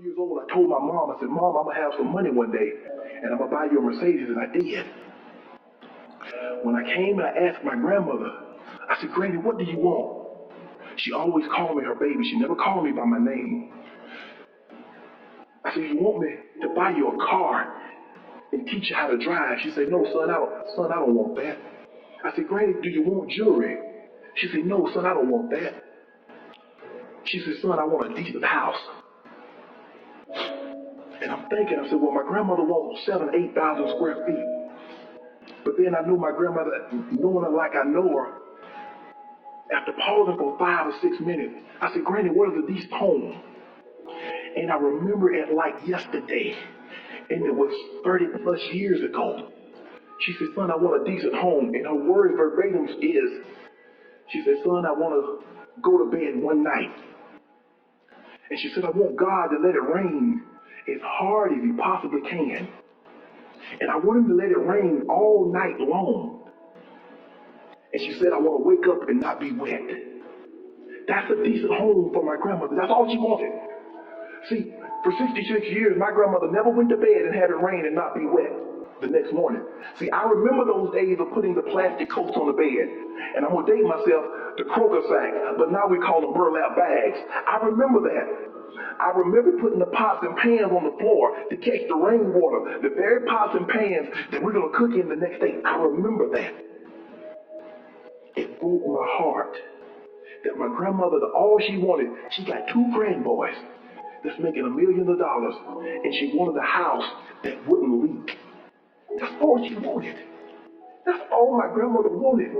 Years old, I told my mom, I said, Mom, I'm gonna have some money one day, and I'm gonna buy you a Mercedes, and I did. When I came and I asked my grandmother, I said, Granny, what do you want? She always called me her baby. She never called me by my name. I said, you want me to buy you a car and teach you how to drive? She said, no, son, I don't want that. I said, Granny, do you want jewelry? She said, no, son, I don't want that. She said, son, I want a decent house. And I'm thinking, I said, well, my grandmother wants 8,000 square feet. But then I knew my grandmother, knowing her like I know her, after pausing for 5 or 6 minutes, I said, Granny, what is a decent home? And I remember it like yesterday, and it was 30 plus years ago. She said, son, I want a decent home. And her words verbatim is, she said, son, I want to go to bed one night. And she said, I want God to let it rain as hard as he possibly can. And I want him to let it rain all night long. And she said, I want to wake up and not be wet. That's a decent home for my grandmother. That's all she wanted. See, for 66 years, my grandmother never went to bed and had it rain and not be wet the next morning. See, I remember those days of putting the plastic coats on the bed. And I'm going to date myself, the Kroger sack, but now we call them burlap bags. I remember that. I remember putting the pots and pans on the floor to catch the rainwater, the very pots and pans that we're going to cook in the next day. I remember that. It broke my heart that my grandmother, all she wanted, she got 2 grandboys that's making millions of dollars, and she wanted a house that wouldn't leak. That's all she wanted. That's all my grandmother wanted.